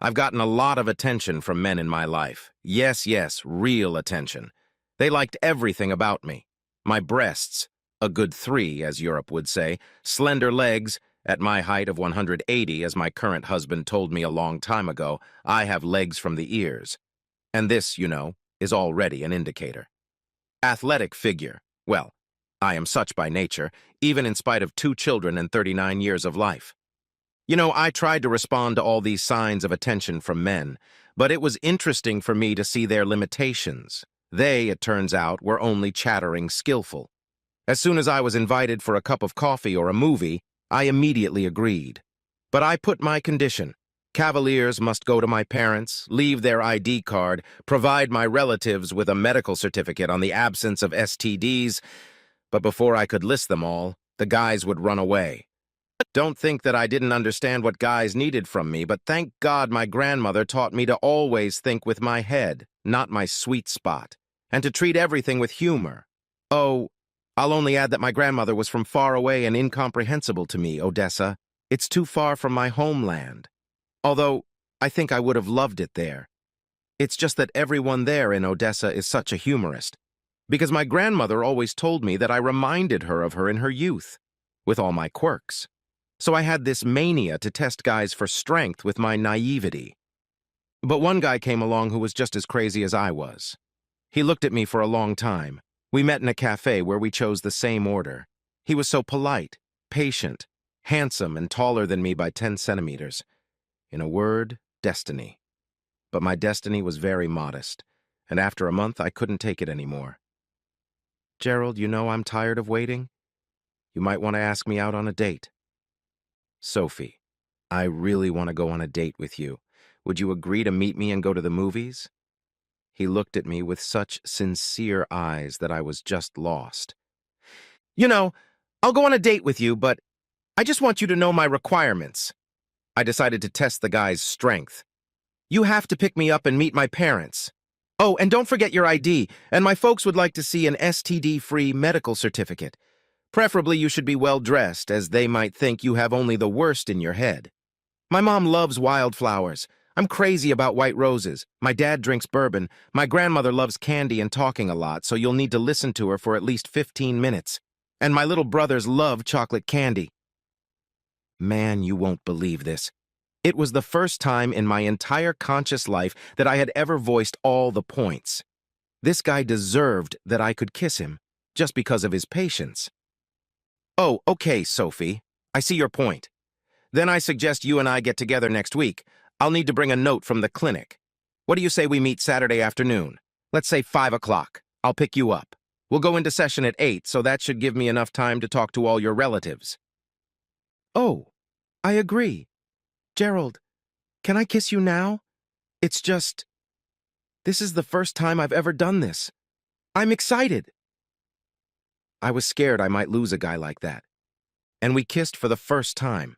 I've gotten a lot of attention from men in my life. Yes, yes, real attention. They liked everything about me. My breasts, a good 3, as Europe would say, slender legs, at my height of 180, as my current husband told me a long time ago, I have legs from the ears. And this, you know, is already an indicator. Athletic figure. Well, I am such by nature, even in spite of 2 children and 39 years of life. You know, I tried to respond to all these signs of attention from men, but it was interesting for me to see their limitations. They, it turns out, were only chattering skillful. As soon as I was invited for a cup of coffee or a movie, I immediately agreed. But I put my condition. Cavaliers must go to my parents, leave their ID card, provide my relatives with a medical certificate on the absence of STDs, but before I could list them all, the guys would run away. Don't think that I didn't understand what guys needed from me, but thank God my grandmother taught me to always think with my head, not my sweet spot, and to treat everything with humor. Oh, I'll only add that my grandmother was from far away and incomprehensible to me, Odessa. It's too far from my homeland. Although, I think I would have loved it there. It's just that everyone there in Odessa is such a humorist, because my grandmother always told me that I reminded her of her in her youth, with all my quirks. So I had this mania to test guys for strength with my naivety. But one guy came along who was just as crazy as I was. He looked at me for a long time. We met in a cafe where we chose the same order. He was so polite, patient, handsome, and taller than me by 10 centimeters. In a word, destiny. But my destiny was very modest, and after a month I couldn't take it anymore. Gerald, you know I'm tired of waiting. You might want to ask me out on a date. Sophie, I really want to go on a date with you. Would you agree to meet me and go to the movies? He looked at me with such sincere eyes that I was just lost. You know, I'll go on a date with you, but I just want you to know my requirements. I decided to test the guy's strength. You have to pick me up and meet my parents. Oh, and don't forget your ID, and my folks would like to see an STD-free medical certificate. Preferably you should be well-dressed, as they might think you have only the worst in your head. My mom loves wildflowers. I'm crazy about white roses. My dad drinks bourbon. My grandmother loves candy and talking a lot, so you'll need to listen to her for at least 15 minutes. And my little brothers love chocolate candy. Man, you won't believe this. It was the first time in my entire conscious life that I had ever voiced all the points. This guy deserved that I could kiss him, just because of his patience. Oh, okay, Sophie. I see your point. Then I suggest you and I get together next week. I'll need to bring a note from the clinic. What do you say we meet Saturday afternoon? Let's say 5 o'clock. I'll pick you up. We'll go into session at 8, so that should give me enough time to talk to all your relatives. Oh, I agree. Gerald, can I kiss you now? It's just... This is the first time I've ever done this. I'm excited. I was scared I might lose a guy like that. And we kissed for the first time.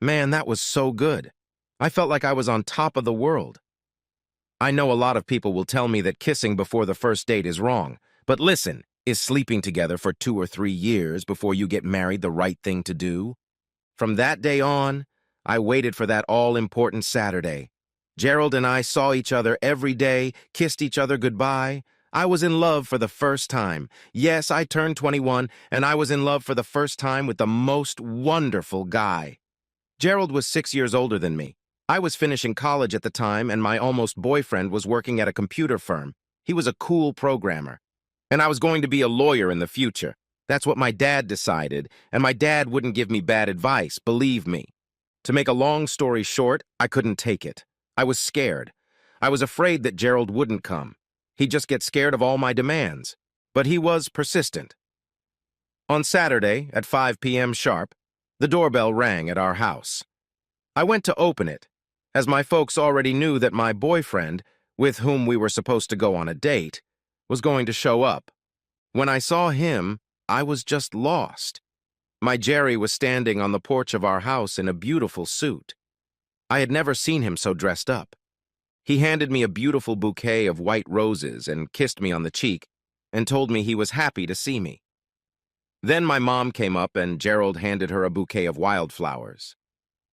Man, that was so good. I felt like I was on top of the world. I know a lot of people will tell me that kissing before the first date is wrong, but listen, is sleeping together for 2 or 3 years before you get married the right thing to do? From that day on, I waited for that all-important Saturday. Gerald and I saw each other every day, kissed each other goodbye. I was in love for the first time. Yes, I turned 21, and I was in love for the first time with the most wonderful guy. Gerald was 6 years older than me. I was finishing college at the time, and my almost boyfriend was working at a computer firm. He was a cool programmer. And I was going to be a lawyer in the future. That's what my dad decided, and my dad wouldn't give me bad advice, believe me. To make a long story short, I couldn't take it. I was scared. I was afraid that Gerald wouldn't come. He'd just get scared of all my demands. But he was persistent. On Saturday, at 5 p.m. sharp, the doorbell rang at our house. I went to open it, as my folks already knew that my boyfriend, with whom we were supposed to go on a date, was going to show up. When I saw him, I was just lost. My Jerry was standing on the porch of our house in a beautiful suit. I had never seen him so dressed up. He handed me a beautiful bouquet of white roses and kissed me on the cheek and told me he was happy to see me. Then my mom came up and Gerald handed her a bouquet of wildflowers.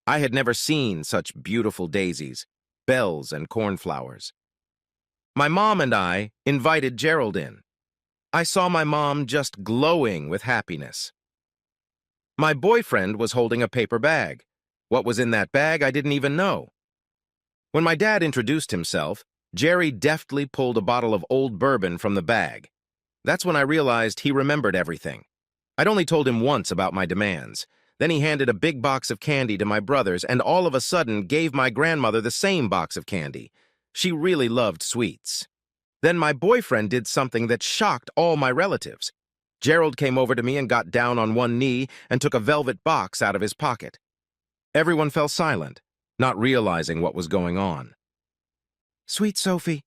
I had never seen such beautiful daisies, bells and cornflowers. My mom and I invited Gerald in. I saw my mom just glowing with happiness. My boyfriend was holding a paper bag. What was in that bag, I didn't even know. When my dad introduced himself, Jerry deftly pulled a bottle of old bourbon from the bag. That's when I realized he remembered everything. I'd only told him once about my demands. Then he handed a big box of candy to my brothers and all of a sudden gave my grandmother the same box of candy. She really loved sweets. Then my boyfriend did something that shocked all my relatives. Gerald came over to me and got down on one knee and took a velvet box out of his pocket. Everyone fell silent, not realizing what was going on. "Sweet Sophie,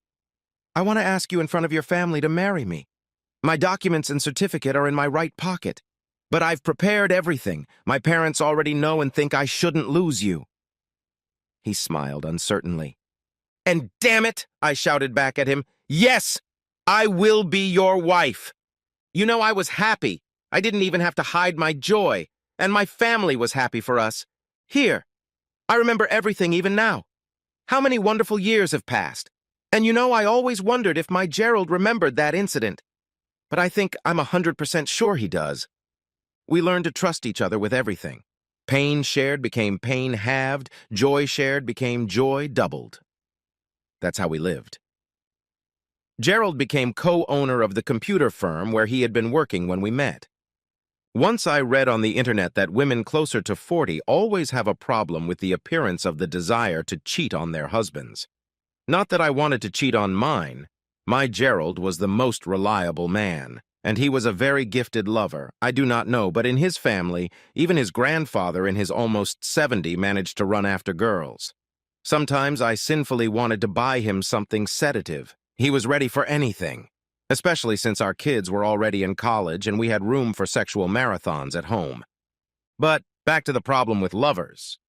I want to ask you in front of your family to marry me. My documents and certificate are in my right pocket. But I've prepared everything. My parents already know and think I shouldn't lose you." He smiled uncertainly. "And damn it," I shouted back at him, "yes, I will be your wife. You know, I was happy. I didn't even have to hide my joy. And my family was happy for us. Here, I remember everything even now. How many wonderful years have passed. And you know, I always wondered if my Gerald remembered that incident. But I think I'm 100% sure he does. We learned to trust each other with everything. Pain shared became pain halved. Joy shared became joy doubled. That's how we lived. Gerald became co-owner of the computer firm where he had been working when we met. Once I read on the internet that women closer to 40 always have a problem with the appearance of the desire to cheat on their husbands. Not that I wanted to cheat on mine. My Gerald was the most reliable man, and he was a very gifted lover. I do not know, but in his family, even his grandfather in his almost 70 managed to run after girls. Sometimes I sinfully wanted to buy him something sedative. He was ready for anything, especially since our kids were already in college and we had room for sexual marathons at home. But back to the problem with lovers.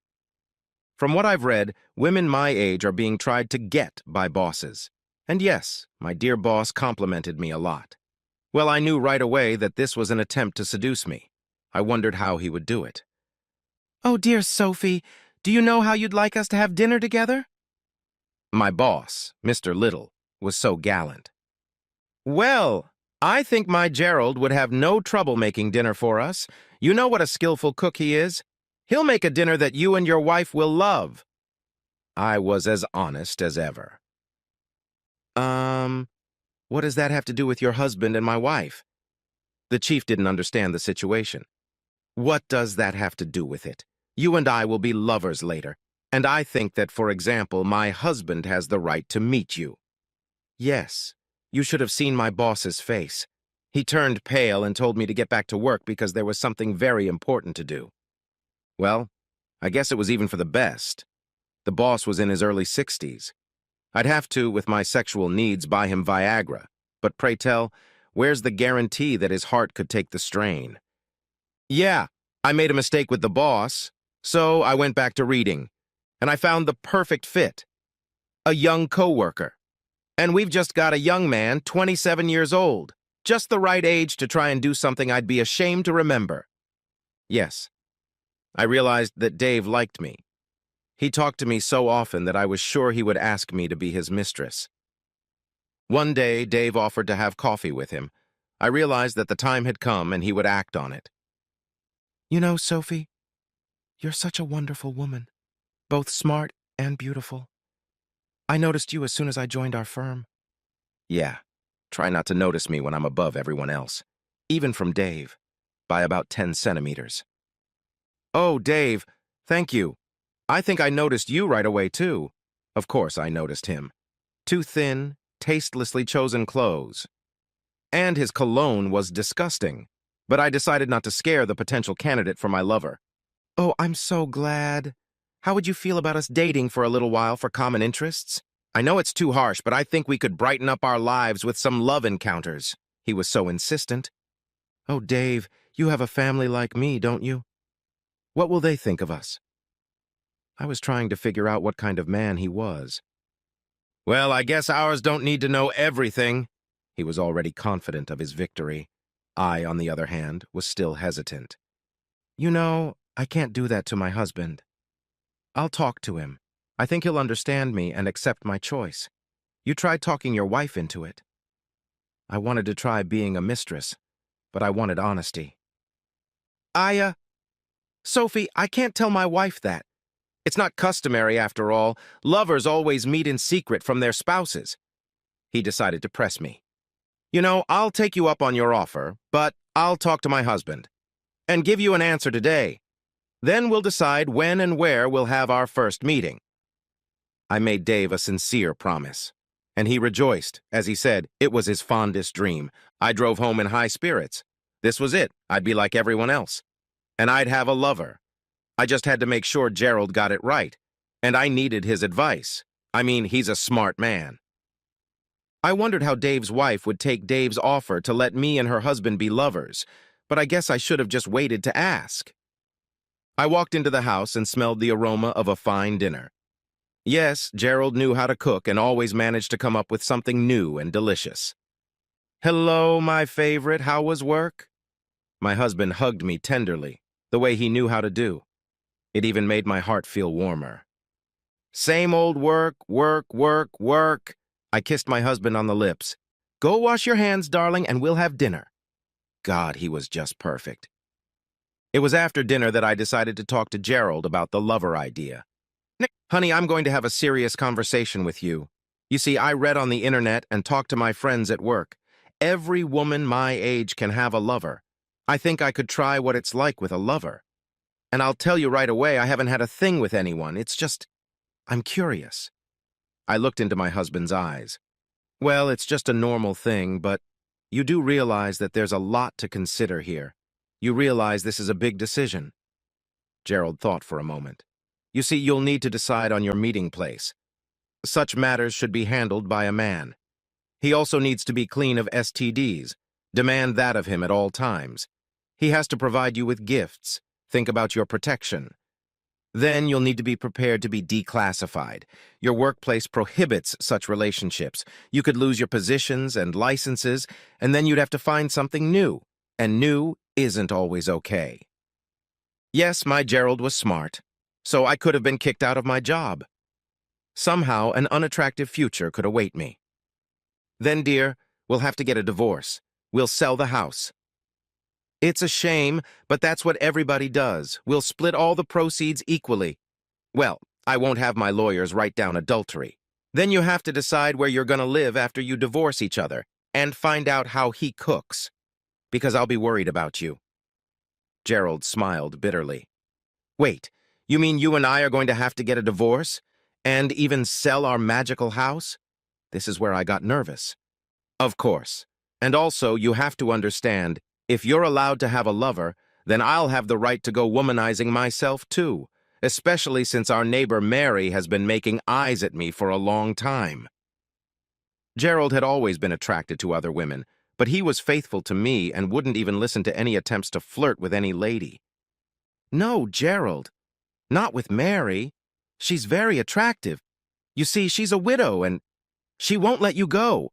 From what I've read, women my age are being tried to get by bosses. And yes, my dear boss complimented me a lot. Well, I knew right away that this was an attempt to seduce me. I wondered how he would do it. "Oh, dear Sophie, do you know how you'd like us to have dinner together?" My boss, Mr. Little, was so gallant. "Well, I think my Gerald would have no trouble making dinner for us. You know what a skillful cook he is. He'll make a dinner that you and your wife will love." I was as honest as ever. What does that have to do with your husband and my wife?" The chief didn't understand the situation. "What does that have to do with it? You and I will be lovers later, and I think that, for example, my husband has the right to meet you." Yes, you should have seen my boss's face. He turned pale and told me to get back to work because there was something very important to do. Well, I guess it was even for the best. The boss was in his early 60s. I'd have to, with my sexual needs, buy him Viagra. But pray tell, where's the guarantee that his heart could take the strain? Yeah, I made a mistake with the boss, so I went back to reading. And I found the perfect fit. A young coworker. And we've just got a young man, 27 years old. Just the right age to try and do something I'd be ashamed to remember. Yes, I realized that Dave liked me. He talked to me so often that I was sure he would ask me to be his mistress. One day, Dave offered to have coffee with him. I realized that the time had come and he would act on it. "You know, Sophie, you're such a wonderful woman, both smart and beautiful. I noticed you as soon as I joined our firm." Yeah, try not to notice me when I'm above everyone else, even from Dave, by about 10 centimeters. "Oh, Dave, thank you. I think I noticed you right away, too." Of course I noticed him. Too thin, tastelessly chosen clothes. And his cologne was disgusting. But I decided not to scare the potential candidate for my lover. "Oh, I'm so glad. How would you feel about us dating for a little while for common interests? I know it's too harsh, but I think we could brighten up our lives with some love encounters." He was so insistent. "Oh, Dave, you have a family like me, don't you? What will they think of us?" I was trying to figure out what kind of man he was. "Well, I guess ours don't need to know everything." He was already confident of his victory. I, on the other hand, was still hesitant. "You know, I can't do that to my husband. I'll talk to him. I think he'll understand me and accept my choice. You tried talking your wife into it. I wanted to try being a mistress, but I wanted honesty. Sophie, I can't tell my wife that. It's not customary, after all. Lovers always meet in secret from their spouses. He decided to press me. You know, I'll take you up on your offer, but I'll talk to my husband and give you an answer today. Then we'll decide when and where we'll have our first meeting. I made Dave a sincere promise, and he rejoiced as he said it was his fondest dream. I drove home in high spirits. This was it. I'd be like everyone else. And I'd have a lover. I just had to make sure Gerald got it right, and I needed his advice. I mean, he's a smart man. I wondered how Dave's wife would take Dave's offer to let me and her husband be lovers, but I guess I should have just waited to ask. I walked into the house and smelled the aroma of a fine dinner. Yes, Gerald knew how to cook and always managed to come up with something new and delicious. Hello, my favorite, how was work? My husband hugged me tenderly, the way he knew how to do. It even made my heart feel warmer. Same old work, work, work, work. I kissed my husband on the lips. Go wash your hands, darling, and we'll have dinner. God, he was just perfect. It was after dinner that I decided to talk to Gerald about the lover idea. Honey, I'm going to have a serious conversation with you. You see, I read on the internet and talked to my friends at work. Every woman my age can have a lover. I think I could try what it's like with a lover. And I'll tell you right away, I haven't had a thing with anyone. It's just, I'm curious. I looked into my husband's eyes. Well, it's just a normal thing, but you do realize that there's a lot to consider here. You realize this is a big decision. Gerald thought for a moment. You see, you'll need to decide on your meeting place. Such matters should be handled by a man. He also needs to be clean of STDs. Demand that of him at all times. He has to provide you with gifts. Think about your protection. Then you'll need to be prepared to be declassified. Your workplace prohibits such relationships. You could lose your positions and licenses, and then you'd have to find something new. And new isn't always okay. Yes, my Gerald was smart, so I could have been kicked out of my job. Somehow, an unattractive future could await me. Then, dear, we'll have to get a divorce. We'll sell the house. It's a shame, but that's what everybody does. We'll split all the proceeds equally. Well, I won't have my lawyers write down adultery. Then you have to decide where you're going to live after you divorce each other and find out how he cooks. Because I'll be worried about you. Gerald smiled bitterly. Wait, you mean you and I are going to have to get a divorce? And even sell our magical house? This is where I got nervous. Of course. And also, you have to understand, if you're allowed to have a lover, then I'll have the right to go womanizing myself too, especially since our neighbor Mary has been making eyes at me for a long time. Gerald had always been attracted to other women, but he was faithful to me and wouldn't even listen to any attempts to flirt with any lady. No, Gerald. Not with Mary. She's very attractive. You see, she's a widow and she won't let you go.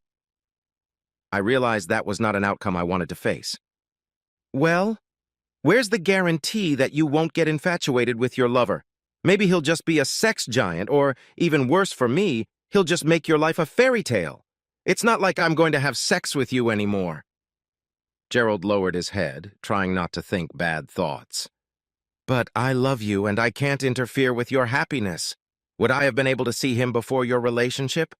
I realized that was not an outcome I wanted to face. Well, where's the guarantee that you won't get infatuated with your lover? Maybe he'll just be a sex giant, or, even worse for me, he'll just make your life a fairy tale. It's not like I'm going to have sex with you anymore. Gerald lowered his head, trying not to think bad thoughts. But I love you and I can't interfere with your happiness. Would I have been able to see him before your relationship?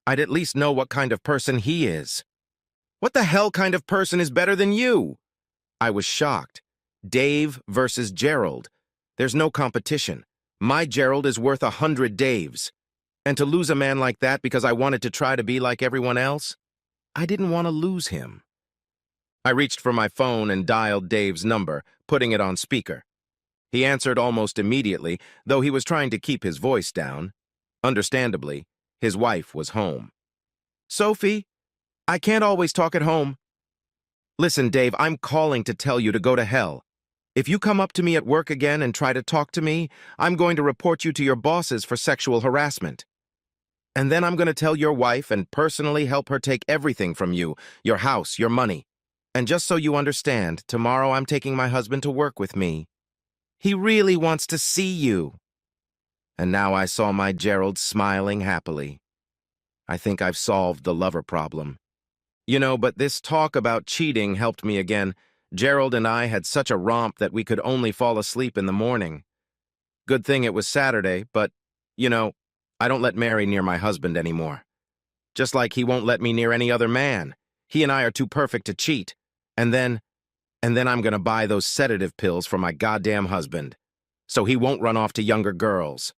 I'd at least know what kind of person he is. What the hell kind of person is better than you? I was shocked. Dave versus Gerald. There's no competition. My Gerald is worth 100 Daves. And to lose a man like that because I wanted to try to be like everyone else? I didn't want to lose him. I reached for my phone and dialed Dave's number, putting it on speaker. He answered almost immediately, though he was trying to keep his voice down. Understandably, his wife was home. Sophie, I can't always talk at home. Listen, Dave, I'm calling to tell you to go to hell. If you come up to me at work again and try to talk to me, I'm going to report you to your bosses for sexual harassment. And then I'm going to tell your wife and personally help her take everything from you, your house, your money. And just so you understand, tomorrow I'm taking my husband to work with me. He really wants to see you. And now I saw my Gerald smiling happily. I think I've solved the lover problem. But this talk about cheating helped me again. Gerald and I had such a romp that we could only fall asleep in the morning. Good thing it was Saturday, but, I don't let Mary near my husband anymore. Just like he won't let me near any other man. He and I are too perfect to cheat. And then I'm gonna buy those sedative pills for my goddamn husband, so he won't run off to younger girls.